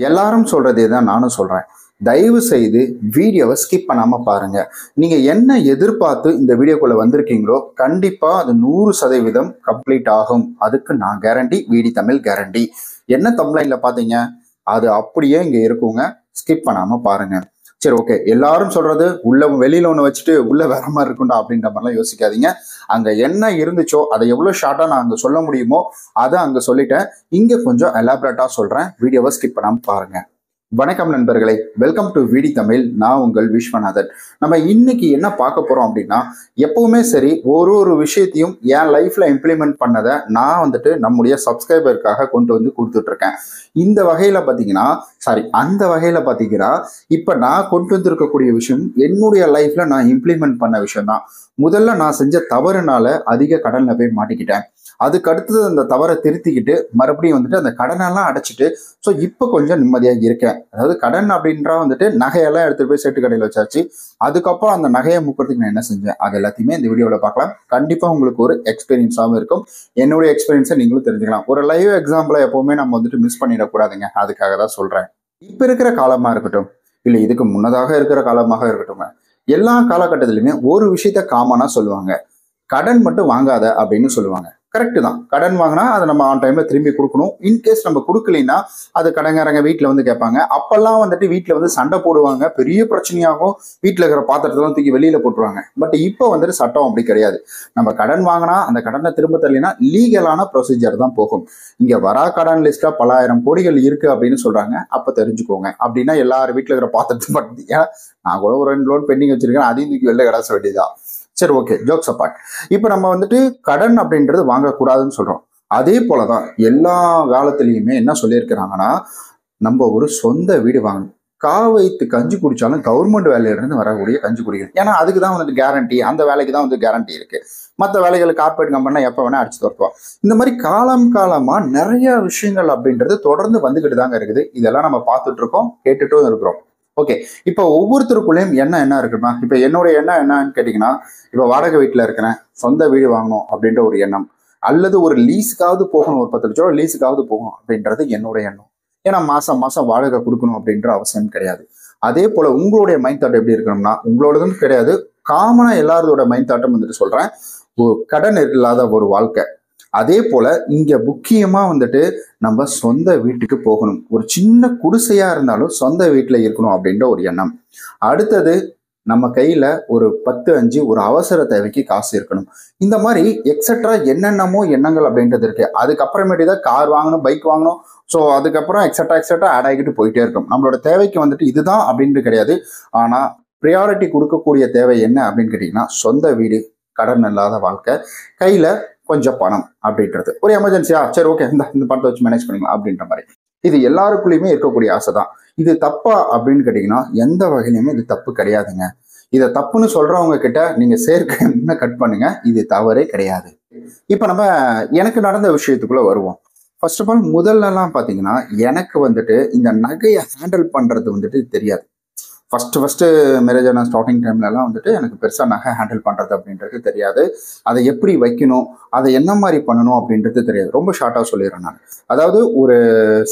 எல்லாரும் சொல்றதே தான் நானும் சொல்றேன். தயவு செய்து வீடியோவை ஸ்கிப் பண்ணாம பாருங்க. நீங்க என்ன எதிர்பார்த்து இந்த வீடியோக்குள்ள வந்திருக்கீங்களோ கண்டிப்பா அது 100% கம்ப்ளீட் ஆகும். அதுக்கு நான் கேரண்டி. விடி தமிழ் கேரண்டி. என்ன தம்ப்லைன்ல பாத்தீங்க அது அப்படியே இங்க இருக்குங்க. ஸ்கிப் பண்ணாம பாருங்க. சரி, ஓகே. எல்லாரும் சொல்றது உள்ள வெளியில ஒண்ணு வச்சுட்டு உள்ள வேற மாதிரி இருக்கும்டா அப்படின்ற மாதிரிலாம் யோசிக்காதீங்க. அங்க என்ன இருந்துச்சோ அதை எவ்வளவு ஷார்ட்டா நான் அங்க சொல்ல முடியுமோ அதை அங்க சொல்லிட்டேன். இங்க கொஞ்சம் எலாபரேட்டா சொல்றேன். வீடியோவை ஸ்கிப் பண்ணாம பாருங்க. வணக்கம் நண்பர்களே, வெல்கம் டு விடி தமிழ். நான் உங்கள் விஸ்வநாதன். நம்ம இன்னைக்கு என்ன பார்க்க போறோம் அப்படின்னா, எப்பவுமே சரி ஒரு விஷயத்தையும் என் லைஃப்ல இம்ப்ளிமெண்ட் பண்ணதை நான் நம்முடைய சப்ஸ்கிரைபருக்காக கொண்டு வந்து கொடுத்துட்டு இருக்கேன். இந்த வகையில பாத்தீங்கன்னா அந்த வகையில பாத்தீங்கன்னா இப்ப நான் கொண்டு வந்திருக்கக்கூடிய விஷயம் என்னுடைய லைஃப்ல நான் இம்ப்ளிமெண்ட் பண்ண விஷயம் தான். முதல்ல நான் செஞ்ச தவறுனால அதிக கடன்ல போய் மாட்டிக்கிட்டேன். அதுக்கு அடுத்தது அந்த தவறை திருத்திக்கிட்டு மறுபடியும் அந்த கடனெல்லாம் அடைச்சிட்டு ஸோ இப்போ கொஞ்சம் நிம்மதியாக இருக்கேன். அதாவது கடன் அப்படின்றா நகையெல்லாம் எடுத்துட்டு போய் சேட்டு கடையில் வச்சாச்சு. அதுக்கப்புறம் அந்த நகையை முக்கிறதுக்கு நான் என்ன செஞ்சேன் அது எல்லாத்தையுமே இந்த வீடியோவில் பார்க்கலாம். கண்டிப்பாக உங்களுக்கு ஒரு எக்ஸ்பீரியன்ஸாகவும் இருக்கும். என்னுடைய எக்ஸ்பீரியன்ஸை நீங்களும் தெரிஞ்சுக்கலாம். ஒரு லைவ் எக்ஸாம்பிளை எப்பவுமே நம்ம மிஸ் பண்ணிடக்கூடாதுங்க. அதுக்காக தான் சொல்கிறேன். இப்போ இருக்கிற காலமாக இருக்கட்டும், இல்லை இதுக்கு முன்னதாக இருக்கிற காலமாக இருக்கட்டும், எல்லா காலகட்டத்திலுமே ஒரு விஷயத்த காமனாக சொல்லுவாங்க. கடன் மட்டும் வாங்காத அப்படின்னு சொல்லுவாங்க. கரெக்டு தான். கடன் வாங்கினா அதை நம்ம ஆன் டைம்ல திரும்பி கொடுக்கணும். இன்கேஸ் நம்ம கொடுக்கலைன்னா அது கடங்காரங்க வீட்டில் கேட்பாங்க. அப்பெல்லாம் வீட்டில் சண்டை போடுவாங்க. பெரிய பிரச்சனையாகும். வீட்டில் இருக்கிற பாத்திரத்தெல்லாம் தூக்கி வெளியில போட்டுருவாங்க. பட் இப்போ சட்டம் அப்படி கிடையாது. நம்ம கடன் வாங்கினா அந்த கடனை திரும்ப தரலைன்னா லீகலான ப்ரொசீஜர் தான் போகும். இங்க வரா கடன் லிஸ்டா பல ஆயிரம் கோடிகள் இருக்கு அப்படின்னு சொல்றாங்க. அப்ப தெரிஞ்சுக்கோங்க. அப்படின்னா எல்லாரும் வீட்டில் இருக்கிற பாத்திரத்தை பார்த்தீங்க, நான் கூட ஒரு 2 லோன் பெண்டிங் வச்சிருக்கேன், அதையும் தூக்கி வெளில கடாச வேண்டியதான். சரி, ஓகே, ஜோக்ஸ் அப்பார்ட். இப்போ நம்ம கடன் அப்படின்றது வாங்கக்கூடாதுன்னு சொல்றோம். அதே போலதான் எல்லா காலத்திலையுமே என்ன சொல்லியிருக்கிறாங்கன்னா, நம்ம ஒரு சொந்த வீடு வாங்கணும். வைத்து கஞ்சி குடிச்சாலும் கவர்மெண்ட் வேலையில இருந்து வரக்கூடிய கஞ்சி குடிக்கணும். ஏன்னா அதுக்கு தான் கேரண்டி. அந்த வேலைக்கு தான் கேரண்டி இருக்கு. மற்ற வேலைகள் கார்பரேட் கம்பெனினா எப்போ வேணா அடிச்சு துரத்துவோம். இந்த மாதிரி காலமா நிறைய விஷயங்கள் அப்படின்றது தொடர்ந்து வந்துகிட்டு தாங்க இருக்குது. இதெல்லாம் நம்ம பார்த்துட்டு இருக்கோம், கேட்டுட்டும் இருக்கிறோம். ஓகே, இப்போ ஒவ்வொருத்தருக்குள்ளேயும் என்ன இருக்குன்னா, இப்போ என்னுடைய எண்ணம் என்னன்னு கேட்டீங்கன்னா, இப்போ வாடகை வீட்டில் இருக்கிறேன், சொந்த வீடு வாங்கணும் அப்படின்ற ஒரு எண்ணம், அல்லது ஒரு லீஸுக்காவது போகணும், ஒரு 10 லட்ச ரூபா லீஸுக்காவது போகணும் அப்படின்றது என்னுடைய எண்ணம். ஏன்னா மாசம் வாடகை கொடுக்கணும் அப்படின்ற அவசியம் கிடையாது. அதே போல உங்களுடைய மைண்ட் தாட் எப்படி இருக்கணும்னா, உங்களோடதும் கிடையாது, காமனா எல்லாரோட மைண்ட் தாட்டும் சொல்றேன், கடன் இல்லாத ஒரு வாழ்க்கை. அதே போல இங்க முக்கியமா நம்ம சொந்த வீட்டுக்கு போகணும். ஒரு சின்ன குடிசையா இருந்தாலும் சொந்த வீட்டுல இருக்கணும் அப்படின்ற ஒரு எண்ணம். அடுத்தது நம்ம கையில ஒரு 10-5 ஒரு அவசர தேவைக்கு காசு இருக்கணும். இந்த மாதிரி எக்ஸெட்ரா என்னென்னமோ எண்ணங்கள் அப்படின்றது இருக்கு. அதுக்கப்புறமேட்டு தான் கார் வாங்கணும், பைக் வாங்கணும். ஸோ அதுக்கப்புறம் எக்ஸெட்ரா ஆட் ஆகிட்டு போயிட்டே இருக்கும். நம்மளோட தேவைக்கு இதுதான் அப்படின்ட்டு கிடையாது. ஆனா ப்ரியாரிட்டி கொடுக்கக்கூடிய தேவை என்ன அப்படின்னு கேட்டீங்கன்னா, சொந்த வீடு, கடன் இல்லாத வாழ்க்கை, கையில கொஞ்சம் பணம் அப்படின்றது ஒரு எமர்ஜென்சியா. சரி, ஓகே, இந்த பணத்தை வச்சு மேனேஜ் பண்ணிக்கலாம் அப்படின்ற மாதிரி. இது எல்லாருக்குள்ளயுமே இருக்கக்கூடிய ஆசை தான். இது தப்பா அப்படின்னு கேட்டீங்கன்னா எந்த வகையிலுமே இது தப்பு கிடையாதுங்க. இதை தப்புன்னு சொல்றவங்க கிட்ட நீங்க சேர்க்க கட் பண்ணுங்க. இது தவறே கிடையாது. இப்ப நம்ம எனக்கு நடந்த விஷயத்துக்குள்ள வருவோம். ஃபர்ஸ்ட் ஆஃப் ஆல் முதல்லலாம் பாத்தீங்கன்னா எனக்கு இந்த நகையை ஹேண்டில் பண்றது தெரியாது. ஃபர்ஸ்ட் மேரேஜ் ஆன ஸ்டார்டிங் டைம்லலாம் எனக்கு பெருசாக நகை ஹேண்டில் பண்ணுறது அப்படின்றது தெரியாது. அதை எப்படி வைக்கணும், அதை என்ன மாதிரி பண்ணணும் அப்படின்றது தெரியாது. ரொம்ப ஷார்ட்டாக சொல்லிடுறேன் நான். அதாவது ஒரு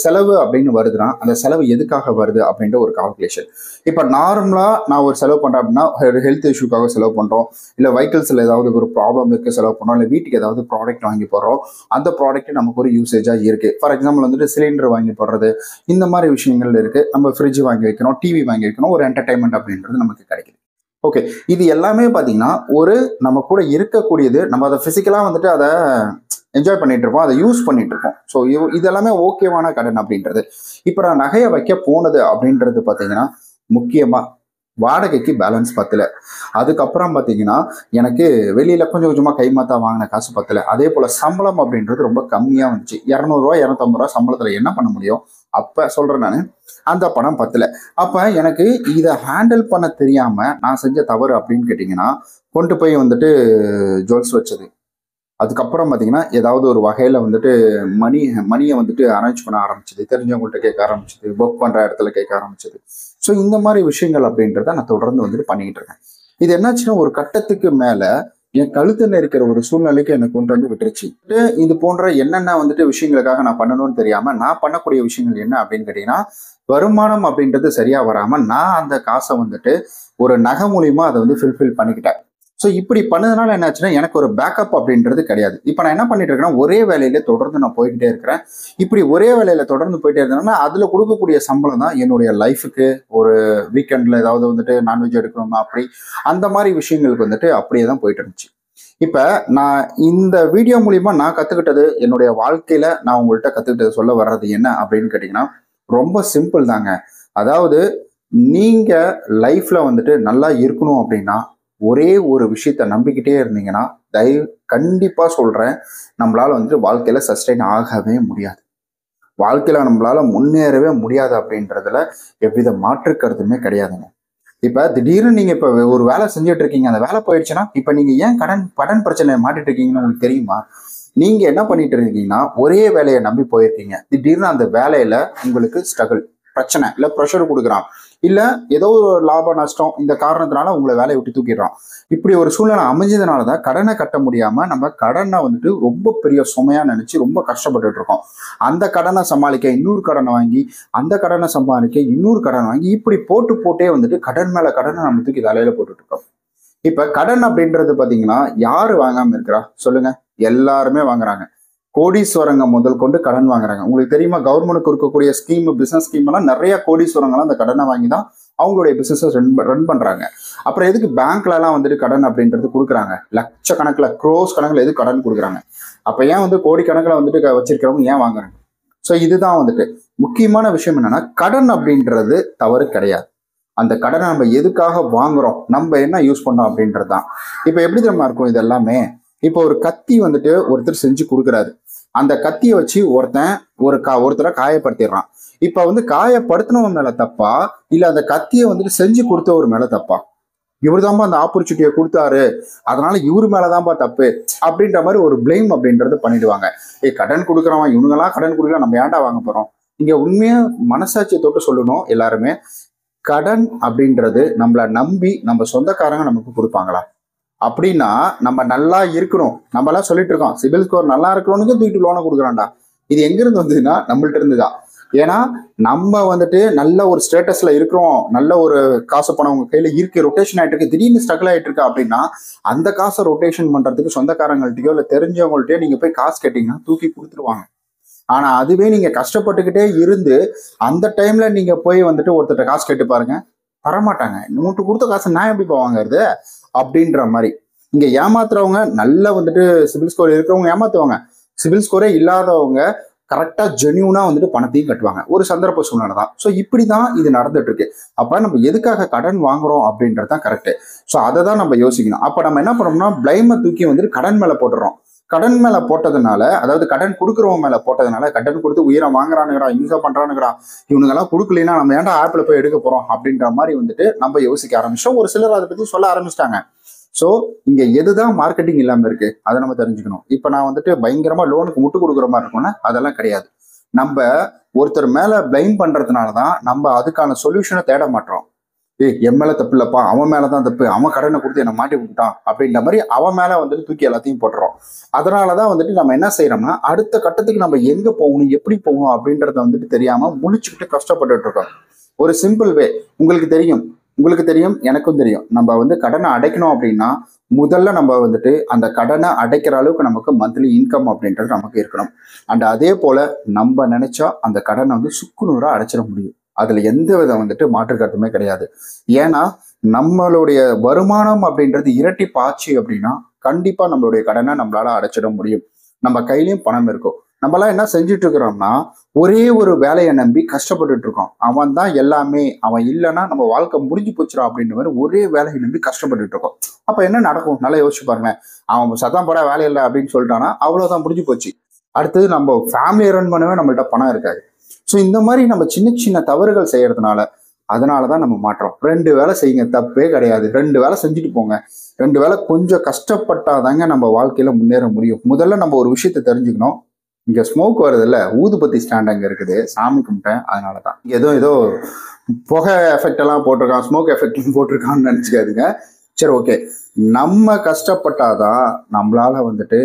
செலவு அப்படின்னு வருதுன்னா அந்த செலவு எதுக்காக வருது அப்படின்ற ஒரு கால்குலேஷன். இப்போ நார்மலாக நான் ஒரு செலவு பண்ணுறேன் அப்படின்னா ஒரு ஹெல்த் இஷ்யூக்காக செலவு பண்ணுறோம், இல்லை வெஹிக்கிள்ஸில் ஏதாவது ஒரு ப்ராப்ளம் இருக்குது செலவு பண்ணுறோம், இல்லை வீட்டுக்கு ஏதாவது ப்ராடக்ட் வாங்கி போடுறோம், அந்த ப்ராடக்ட் நமக்கு ஒரு யூசேஜாக இருக்குது. ஃபார் எக்ஸாம்பிள் சிலிண்டர் வாங்கி போடுறது, இந்த மாதிரி விஷயங்கள் இருக்குது. நம்ம ஃப்ரிட்ஜ் வாங்கி வைக்கணும், டிவி வாங்கி வைக்கணும், ஒரு என்டர்டைன்மெண்ட் அப்படின்றது நமக்கு கிடைக்குது. ஓகே, இது எல்லாமே பார்த்தீங்கன்னா ஒரு நம்ம கூட இருக்கக்கூடியது. நம்ம அதை ஃபிசிக்கலாக அதை என்ஜாய் பண்ணிட்டு இருப்போம், அதை யூஸ் பண்ணிட்டு இருப்போம். ஸோ இதெல்லாமே ஓகேவான கடன் அப்படின்றது. இப்போ நான் நகையை வைக்க போனது அப்படின்றது பார்த்தீங்கன்னா முக்கியமாக வாடகைக்கு பேலன்ஸ் பத்தல. அதுக்கப்புறம் பார்த்தீங்கன்னா எனக்கு வெளியில கொஞ்சமாக கைமாத்தா வாங்கின காசு பத்தல. அதே போல சம்பளம் அப்படின்றது ரொம்ப கம்மியாக வந்துச்சு. 200 ரூபா 250 ரூபா சம்பளத்தில் என்ன பண்ண முடியும்? அப்ப சொல்றேன் நான், அந்த பணம் பத்தல. அப்ப எனக்கு இதை ஹேண்டில் பண்ண தெரியாம நான் செஞ்ச தவறு அப்படின்னு கேட்டீங்கன்னா, கொண்டு போய் ஜுவல்ஸ் வச்சது. அதுக்கப்புறம் பார்த்தீங்கன்னா ஏதாவது ஒரு வகையில மணியை அரேஞ்ச் பண்ண ஆரம்பிச்சது, தெரிஞ்சவங்கள்ட்ட கேட்க ஆரம்பிச்சது, ஒர்க் பண்ற இடத்துல கேட்க ஆரம்பிச்சது. ஸோ இந்த மாதிரி விஷயங்கள் அப்படின்றத நான் தொடர்ந்து பண்ணிக்கிட்டு இருக்கேன். இது என்னாச்சுன்னா ஒரு கட்டத்துக்கு மேல என் கழுத்துல இருக்கிற ஒரு சூழ்நிலைக்கு என்னை கொண்டு விட்டுருச்சு. இது போன்ற என்னென்ன விஷயங்களுக்காக நான் பண்ணணும்னு தெரியாம நான் பண்ணக்கூடிய விஷயங்கள் என்ன அப்படின்னு கேட்டீங்கன்னா, வருமானம் அப்படின்றது சரியா வராம நான் அந்த காசை வந்துட்டு ஒரு நகை மூலியமா அதை வந்து ஃபில்ஃபில் பண்ணிக்கிட்டேன். ஸோ இப்படி பண்ணதுனால என்ன ஆச்சுன்னா எனக்கு ஒரு பேக்கப் அப்படின்றது கிடையாது. இப்போ நான் என்ன பண்ணிட்டு இருக்கேன்னா ஒரே வேலையில தொடர்ந்து நான் போய்கிட்டே இருக்கிறேன். இப்படி ஒரே வேலையில தொடர்ந்து போயிட்டே இருந்தேன்னா அதுல கொடுக்கக்கூடிய சம்பளம் தான் என்னுடைய லைஃபுக்கு ஒரு வீக்கெண்ட்ல ஏதாவது வந்துட்டு நான்வெஜ் எடுக்கணுமா அப்படி அந்த மாதிரி விஷயங்களுக்கு வந்துட்டு அப்படியே தான் போயிட்டு இருந்துச்சு. இப்ப நான் இந்த வீடியோ மூலியமா நான் கத்துக்கிட்டது என்னுடைய வாழ்க்கையில நான் உங்கள்கிட்ட கத்துக்கிட்டது சொல்ல வர்றது என்ன அப்படின்னு கேட்டீங்கன்னா ரொம்ப சிம்பிள் தாங்க. அதாவது நீங்க லைஃப்ல வந்துட்டு நல்லா இருக்கணும் அப்படின்னா ஒரே ஒரு விஷயத்த நம்பிக்கிட்டே இருந்தீங்கன்னா கண்டிப்பா சொல்றேன், நம்மளால வந்துட்டு வாழ்க்கையில சஸ்டெயின் ஆகவே முடியாது. வாழ்க்கையில நம்மளால முன்னேறவே முடியாது அப்படின்றதுல எவ்வித மாற்று கருத்துமே கிடையாதுங்க. இப்ப திடீர்னு நீங்க இப்ப ஒரு வேலை செஞ்சுட்டு இருக்கீங்க, அந்த வேலை போயிடுச்சுன்னா இப்ப நீங்க ஏன் கடன் பிரச்சனையை மாட்டிட்டு இருக்கீங்கன்னு உங்களுக்கு தெரியுமா? நீங்க என்ன பண்ணிட்டு இருக்கீங்கன்னா ஒரே வேலையை நம்பி போயிருக்கீங்க. திடீர்னு அந்த வேலையில உங்களுக்கு ஸ்ட்ரகிள், பிரச்சனை, இல்ல ப்ரெஷர் கொடுக்குறான், இல்ல ஏதோ ஒரு லாப நஷ்டம் இந்த காரணத்தினால உங்களை வேலையை விட்டு தூக்கிடுறான். இப்படி ஒரு சூழ்நிலை அமைஞ்சதுனாலதான் கடனை கட்ட முடியாம நம்ம கடனை வந்துட்டு ரொம்ப பெரிய சுமையா நினைச்சு ரொம்ப கஷ்டப்பட்டுட்டு இருக்கோம். அந்த கடனை சமாளிக்க இன்னொரு கடனை வாங்கி, அந்த கடனை சமாளிக்க இன்னொரு கடன் வாங்கி, இப்படி போட்டு போட்டே வந்துட்டு கடன் மேல கடனை நம்ம தூக்கி தலையில போட்டுட்டு இருக்கோம். இப்ப கடன் அப்படின்றது பாத்தீங்கன்னா யாரு வாங்காம இருக்கிறா சொல்லுங்க? எல்லாருமே வாங்குறாங்க. கோடீஸ்வரங்க முதல் கொண்டு கடன் வாங்குறாங்க. உங்களுக்கு தெரியுமா, கவர்மெண்ட்டுக்கு இருக்கக்கூடிய ஸ்கீம், பிசினஸ் ஸ்கீம் எல்லாம் நிறைய கோடீஸ்வரங்களாம் அந்த கடனை வாங்கி தான் அவங்களுடைய பிசினஸ் ரன் பண்றாங்க. அப்புறம் எதுக்கு பேங்க்ல எல்லாம் வந்துட்டு கடன் அப்படின்றது கொடுக்குறாங்க? லட்சக்கணக்கில் க்ரோஸ் கணக்கில் எதுக்கு கடன் கொடுக்குறாங்க? அப்ப ஏன் வந்து கோடிக்கணக்கில் வந்துட்டு வச்சிருக்கிறவங்க ஏன் வாங்குறாங்க? ஸோ இதுதான் வந்துட்டு முக்கியமான விஷயம். என்னன்னா கடன் அப்படின்றது தவறு கிடையாது. அந்த கடனை நம்ம எதுக்காக வாங்குறோம், நம்ம என்ன யூஸ் பண்ணோம் அப்படின்றது தான். இப்போ எப்படி தெரியுமா இருக்கும் இது எல்லாமே? இப்போ ஒரு கத்தி வந்துட்டு ஒருத்தர் செஞ்சு கொடுக்குறாரு. அந்த கத்தியை வச்சு ஒருத்தரை காயப்படுத்திடுறான். இப்ப வந்து காயப்படுத்தினவன் மேல தப்பா, இல்ல அந்த கத்தியை வந்துட்டு செஞ்சு கொடுத்தவர் மேல தப்பா? இவர் தான்ப்பா அந்த ஆப்பர்ச்சுனிட்டியை கொடுத்தாரு, அதனால இவரு மேலதான்ப்பா தப்பு அப்படின்ற மாதிரி ஒரு பிளேம் அப்படின்றது பண்ணிடுவாங்க. கடன் கொடுக்குறவன் இவனுங்கெல்லாம் கடன் கொடுக்கலாம், நம்ம ஏன்டா வாங்க போறோம்? இங்க உண்மையா மனசாட்சியை தொட்டு சொல்லணும் எல்லாருமே, கடன் அப்படின்றது நம்மளை நம்பி நம்ம சொந்தக்காரங்க நமக்கு கொடுப்பாங்களா? அப்படின்னா நம்ம நல்லா இருக்கணும். நம்ம எல்லாம் சொல்லிட்டு இருக்கோம் சிபில் ஸ்கோர் நல்லா இருக்கணும்னு தூக்கிட்டு லோனை கொடுக்குறான்டா. இது எங்க இருந்து வந்ததுன்னா நம்மள்ட்ட இருந்துதான். ஏன்னா நம்ம வந்துட்டு நல்ல ஒரு ஸ்டேட்டஸ்ல இருக்கிறோம், நல்ல ஒரு காசு பணம் உங்க கையில இருக்கு, ரொட்டேஷன் ஆயிட்டு இருக்கு, திடீர்னு ஸ்ட்ரகிள் ஆயிட்டு இருக்கு அப்படின்னா அந்த காசை ரொட்டேஷன் பண்றதுக்கு சொந்தக்காரங்கள்ட்டயோ இல்ல தெரிஞ்சவங்கள்ட்டயோ நீங்க போய் காசு கேட்டீங்கன்னா தூக்கி கொடுத்துருவாங்க. ஆனா அதுவே நீங்க கஷ்டப்பட்டுக்கிட்டே இருந்து அந்த டைம்ல நீங்க போய் வந்துட்டு ஒருத்தட்ட காசு கேட்டு பாருங்க, தரமாட்டாங்க. மூட்டு கொடுத்த காசு நான் எப்படி வாங்குறது அப்படின்ற மாதிரி. இங்க ஏமாத்துறவங்க நல்லா வந்துட்டு சிபில் ஸ்கோர் இருக்கிறவங்க ஏமாத்துவாங்க, சிபில் ஸ்கோரே இல்லாதவங்க கரெக்டா ஜென்யூனா வந்துட்டு பணத்தையும் கட்டுவாங்க. ஒரு சந்தர்ப்ப சூழ்நிலை தான். ஸோ இப்படிதான் இது நடந்துட்டு இருக்கு. அப்ப நம்ம எதுக்காக கடன் வாங்குறோம் அப்படின்றது தான் கரெக்ட். ஸோ அதை தான் நம்ம யோசிக்கணும். அப்ப நம்ம என்ன பண்ணோம்னா பிளைமை தூக்கி வந்துட்டு கடன் மேல போட்டுறோம். கடன் மேல போட்டதுனால, அதாவது கடன் கொடுக்குறவங்க மேல போட்டதுனால, கடன் கொடுத்து உயிரை வாங்குறானுங்கடா, இங்க பண்றானுங்கடா, இவனுங்கெல்லாம் கொடுக்கலன்னா நம்ம ஏன்டா ஆப்ல போய் எடுக்க போறோம் அப்படின்ற மாதிரி வந்துட்டு நம்ம யோசிக்க ஆரம்பிச்சோம். ஒரு சிலர் அதை பத்தி சொல்ல ஆரம்பிச்சிட்டாங்க. ஸோ இங்க எதுதான் மார்க்கெட்டிங் இல்லாம இருக்கு அதை நம்ம தெரிஞ்சுக்கணும். இப்ப நான் வந்துட்டு பயங்கரமா லோனுக்கு முட்டு கொடுக்குற மாதிரி இருக்கும்னா அதெல்லாம் கிடையாது. நம்ம ஒருத்தர் மேல பிளைம் பண்றதுனாலதான் நம்ம அதுக்கான சொல்யூஷனை தேட மாட்டோம். என் மேல தப்பு இல்லப்பா, அவன் மேலதான் தப்பு, அவன் கடனை கொடுத்து என்னை மாட்டி விட்டான் அப்படின்ற மாதிரி அவன் மேல வந்துட்டு தூக்கி எல்லாத்தையும் போட்டுறோம். அதனாலதான் வந்துட்டு நம்ம என்ன செய்யறோம்னா அடுத்த கட்டத்துக்கு நம்ம எங்க போகணும், எப்படி போகணும் அப்படின்றத வந்துட்டு தெரியாம முழிச்சுக்கிட்டு கஷ்டப்பட்டுட்டு இருக்கோம். ஒரு சிம்பிள் வே உங்களுக்கு தெரியும், எனக்கும் தெரியும். நம்ம வந்து கடனை அடைக்கணும் அப்படின்னா முதல்ல நம்ம வந்துட்டு அந்த கடனை அடைக்கிற அளவுக்கு நமக்கு மந்த்லி இன்கம் அப்படின்றது நமக்கு இருக்கணும். அண்ட் அதே போல நம்ம நினைச்சா அந்த கடனை வந்து சுக்குநூறா அடைச்சிட முடியும். அதுல எந்த விதம் வந்துட்டு மாற்று கருத்துமே கிடையாது. ஏன்னா நம்மளுடைய வருமானம் அப்படின்றது இரட்டிப்பாச்சு அப்படின்னா கண்டிப்பா நம்மளுடைய கடனை நம்மளால அடைச்சிட முடியும். நம்ம கையிலயும் பணம் இருக்கும். நம்மளாம் என்ன செஞ்சுட்டு இருக்கிறோம்னா ஒரே ஒரு வேலையை நம்பி கஷ்டப்பட்டுட்டு இருக்கோம். அவன் தான் எல்லாமே, அவன் இல்லைன்னா நம்ம வாழ்க்கை முடிஞ்சு போச்சுடா அப்படின்ற மாதிரி ஒரே வேலையை நம்பி கஷ்டப்பட்டுட்டு இருக்கோம். அப்ப என்ன நடக்கும் நல்லா யோசிச்சு பாருங்க. அவன் சத்தம் போட வேலை இல்லை அப்படின்னு சொல்லிட்டானா அவ்வளவுதான், முடிஞ்சு போச்சு. அடுத்தது நம்ம ஃபேமிலியை ரன் பண்ணவே நம்மள்ட்ட பணம் இருக்காது. ஸோ இந்த மாதிரி நம்ம சின்ன சின்ன தவறுகள் செய்யறதுனால அதனாலதான் நம்ம மாற்றோம். 2 வேலை செய்யுங்க, தப்பே கிடையாது. 2 வேலை செஞ்சுட்டு போங்க. 2 வேலை கொஞ்சம் கஷ்டப்பட்டாதாங்க நம்ம வாழ்க்கையில முன்னேற முடியும். முதல்ல நம்ம ஒரு விஷயத்த தெரிஞ்சுக்கணும். இங்க ஸ்மோக் வருது இல்ல, ஊதுபத்தி ஸ்டாண்ட் அங்க இருக்குது, சாமி கும்பிட்டேன் அதனாலதான். ஏதோ புகை எஃபெக்ட் எல்லாம் போட்டிருக்கான், ஸ்மோக் எஃபெக்ட் போட்டிருக்கான்னு நினைச்சுக்காதுங்க. சரி, ஓகே. நம்ம கஷ்டப்பட்டாதான் நம்மளால வந்துட்டு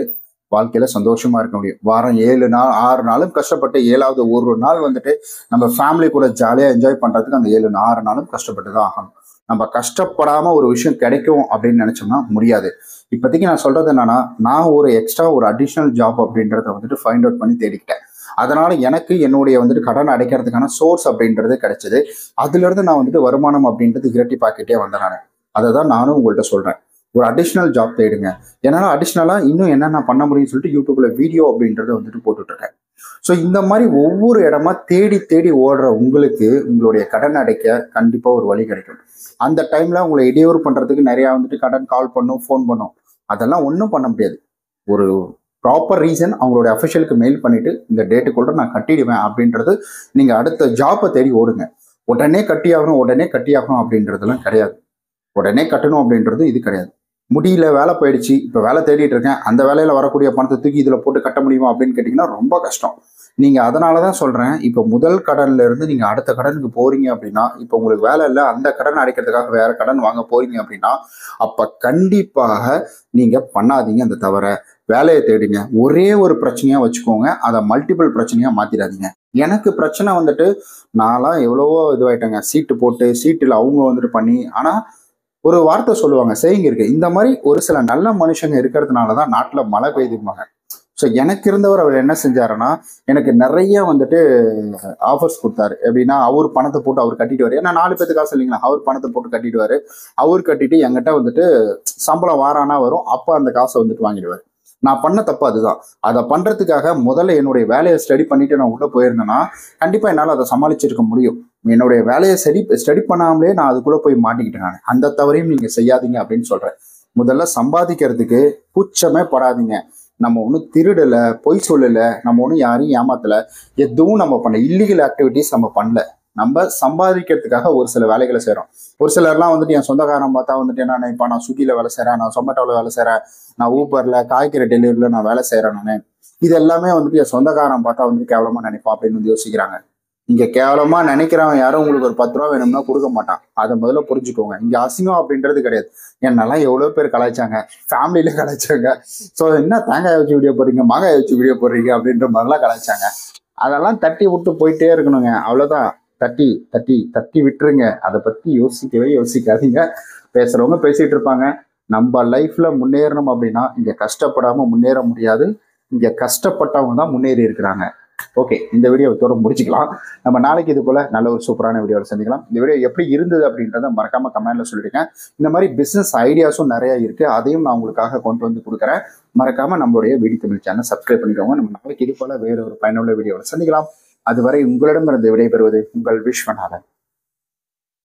வாழ்க்கையில சந்தோஷமா இருக்க முடியும். வாரம் 7 நாள் 6 நாளும் கஷ்டப்பட்டு 7வது ஒரு நாள் வந்துட்டு நம்ம ஃபேமிலி கூட ஜாலியா என்ஜாய் பண்றதுக்கு அந்த 6 நாளும் கஷ்டப்பட்டு தான் ஆகணும். நம்ம கஷ்டப்படாம ஒரு விஷயம் கிடைக்கும் அப்படின்னு நினைச்சோம்னா முடியாது. இப்போதைக்கு நான் சொல்றது என்னன்னா, நான் ஒரு எக்ஸ்ட்ரா ஒரு அடிஷ்னல் ஜாப் அப்படின்றத வந்துட்டு ஃபைண்ட் அவுட் பண்ணி தேடிக்கிட்டேன். அதனால எனக்கு என்னுடைய வந்துட்டு கடன் அடைக்கிறதுக்கான சோர்ஸ் அப்படின்றது கிடைச்சது. அதுல இருந்து நான் வந்துட்டு வருமானம் அப்படின்றது இரட்டிப்பாக்கிட்டே வந்தேன் நான். அதை தான் நானும் உங்கள்கிட்ட சொல்றேன். ஒரு அடிஷ்னல் ஜாப் தேடுங்க. என்னால் அடிஷ்னலாக இன்னும் என்னென்ன பண்ண முடியும்னு சொல்லிட்டு யூடியூப்ல வீடியோ அப்படின்றத வந்துட்டு போட்டுட்டு இருக்கேன். ஸோ இந்த மாதிரி ஒவ்வொரு இடமா தேடி தேடி ஓடுற உங்களுக்கு உங்களுடைய கடன் அடைக்க கண்டிப்பாக ஒரு வழி கிடைக்கும். அந்த டைம்ல உங்களை இடையூறு பண்றதுக்கு நிறைய வந்துட்டு கடன் கால் பண்ணும், ஃபோன் பண்ணும். அதெல்லாம் ஒன்றும் பண்ண முடியாது. ஒரு ப்ராப்பர் ரீசன் அவங்களுடைய அஃபிஷியலுக்கு மெயில் பண்ணிட்டு இந்த டேட்டுக்குள்ள நான் கட்டிடுவேன் அப்படின்றது. நீங்க அடுத்த ஜாப்பை தேடி ஓடுங்க. உடனே கட்டியாகணும் அப்படின்றதுலாம் கிடையாது. உடனே கட்டணும் அப்படின்றது இது கிடையாது. முடியல, வேலை போயிடுச்சு, இப்போ வேலை தேடிட்டு இருக்கேன், அந்த வேலையில வரக்கூடிய பணத்தை தூக்கி இதுல போட்டு கட்ட முடியுமா அப்படின்னு கேட்டீங்கன்னா ரொம்ப கஷ்டம். நீங்க அதனாலதான் சொல்றேன், இப்போ முதல் கடன்ல இருந்து நீங்க அடுத்த கடனுக்கு போறீங்க அப்படின்னா, இப்போ உங்களுக்கு வேலை இல்லை, அந்த கடன் அடைக்கிறதுக்காக வேற கடன் வாங்க போறீங்க அப்படின்னா, அப்ப கண்டிப்பாக நீங்க பண்ணாதீங்க அந்த தவிர. வேலையை தேடிங்க. ஒரே ஒரு பிரச்சனையா வச்சுக்கோங்க, அதை மல்டிபிள் பிரச்சனையா மாத்திடாதீங்க. எனக்கு பிரச்சனை வந்துட்டு நான்லாம் எவ்வளவோ இதுவாயிட்டேங்க. சீட்டு போட்டு சீட்டில் அவங்க வந்துட்டு பண்ணி, ஆனா ஒரு வார்த்தை சொல்லுவாங்க, செய்யுங்க இருக்கு, இந்த மாதிரி ஒரு சில நல்ல மனுஷங்க இருக்கிறதுனாலதான் நாட்டுல மழை பெய்துப்பாங்க. ஸோ எனக்கு இருந்தவர் அவர் என்ன செஞ்சாருன்னா, எனக்கு நிறைய வந்துட்டு ஆஃபர்ஸ் கொடுத்தாரு. எப்படின்னா, அவர் பணத்தை போட்டு அவர் கட்டிடுவாரு. ஏன்னா 4 பேருக்கு காசு இல்லைங்களா, அவர் பணத்தை போட்டு கட்டிடுவாரு. அவர் கட்டிட்டு என்கிட்ட வந்துட்டு சம்பளம் வாரானா வரும், அப்போ அந்த காசை வந்துட்டு வாங்கிடுவாரு. நான் பண்ண தப்பு அதுதான். அதை பண்றதுக்காக முதல்ல என்னுடைய வேலையை ஸ்டடி பண்ணிட்டு நான் உள்ள போயிருந்தேன்னா கண்டிப்பா என்னால் அதை சமாளிச்சிருக்க முடியும். என்னுடைய வேலையை ஸ்டடி பண்ணாமலே நான் அதுக்குள்ள போய் மாட்டிக்கிட்டேன். நான் அந்த தவறையும் நீங்க செய்யாதீங்க அப்படின்னு சொல்றேன். முதல்ல சம்பாதிக்கிறதுக்கு கூச்சமே படாதீங்க. நம்ம ஒன்றும் திருடலை, பொய் சொல்லலை, நம்ம ஒன்றும் யாரையும் ஏமாத்தலை, எதுவும் நம்ம பண்ணல, இல்லீகல் ஆக்டிவிட்டிஸ் நம்ம பண்ணல. நம்ம சம்பாதிக்கிறதுக்காக ஒரு சில வேலைகளை செய்கிறோம். ஒரு சிலர்லாம் வந்துட்டு என் சொந்தக்காரன் பார்த்தா வந்துட்டு என்ன நினைப்பா, நான் ஸ்விக்கியில் வேலை செய்கிறேன், நான் சொமேட்டோவில் வேலை செய்கிறேன், நான் ஊபரில் காய்கறி டெலிவரியில் நான் வேலை செய்கிறேன். நான் இது எல்லாமே வந்துட்டு என் சொந்தக்காரன் பார்த்தா வந்துட்டு கேவலமாக நினைப்பான் அப்படின்னு வந்து யோசிக்கிறாங்க. இங்கே கேவலமாக நினைக்கிறவன் யாரும் உங்களுக்கு ஒரு 10 ரூபா வேணும்னா கொடுக்க மாட்டான். அதை முதல்ல புரிஞ்சுக்கோங்க. இங்கே அசிங்கம் அப்படின்றது கிடையாது. என்னெல்லாம் எவ்வளோ பேர் கலாய்ச்சாங்க, ஃபேமிலியில கலாய்ச்சாங்க. ஸோ என்ன தேங்காய் வச்சு வீடியோ போடுறீங்க, மாங்காய் வச்சு வீடியோ போடுறீங்க அப்படின்ற மாதிரிலாம் கலாய்ச்சாங்க. அதெல்லாம் தட்டி விட்டு போயிட்டே இருக்கணுங்க. அவ்வளோதான். தட்டி தட்டி தட்டி விட்டுருங்க. அதை பற்றி யோசிக்கவே யோசிக்காதீங்க. பேசுகிறவங்க பேசிகிட்டு இருப்பாங்க. நம்ம லைஃப்ல முன்னேறணும் அப்படின்னா இங்கே கஷ்டப்படாமல் முன்னேற முடியாது. இங்கே கஷ்டப்பட்டவங்க தான் முன்னேறி இருக்கிறாங்க. ஓகே, இந்த வீடியோ இதோட முடிச்சுக்கலாம். நம்ம நாளைக்கு இது போல நல்ல ஒரு சூப்பரான வீடியோவில் சந்திக்கலாம். இந்த வீடியோ எப்படி இருந்தது அப்படின்றத மறக்காம கமெண்ட்ல சொல்லிடுங்க. இந்த மாதிரி பிசினஸ் ஐடியாஸும் நிறைய இருக்கு, அதையும் நான் உங்களுக்காக கொண்டு வந்து கொடுக்குறேன். மறக்காம நம்மளுடைய வீடி தமிழ் சேனல் சப்ஸ்கிரைப் பண்ணிக்கோங்க. நம்ம நாளைக்கு இது போல வேற ஒரு பயனுள்ள வீடியோவில் சந்திக்கலாம். அதுவரை உங்களிடமிருந்து விடைபெறுவது உங்கள் விஸ்வநாதன்.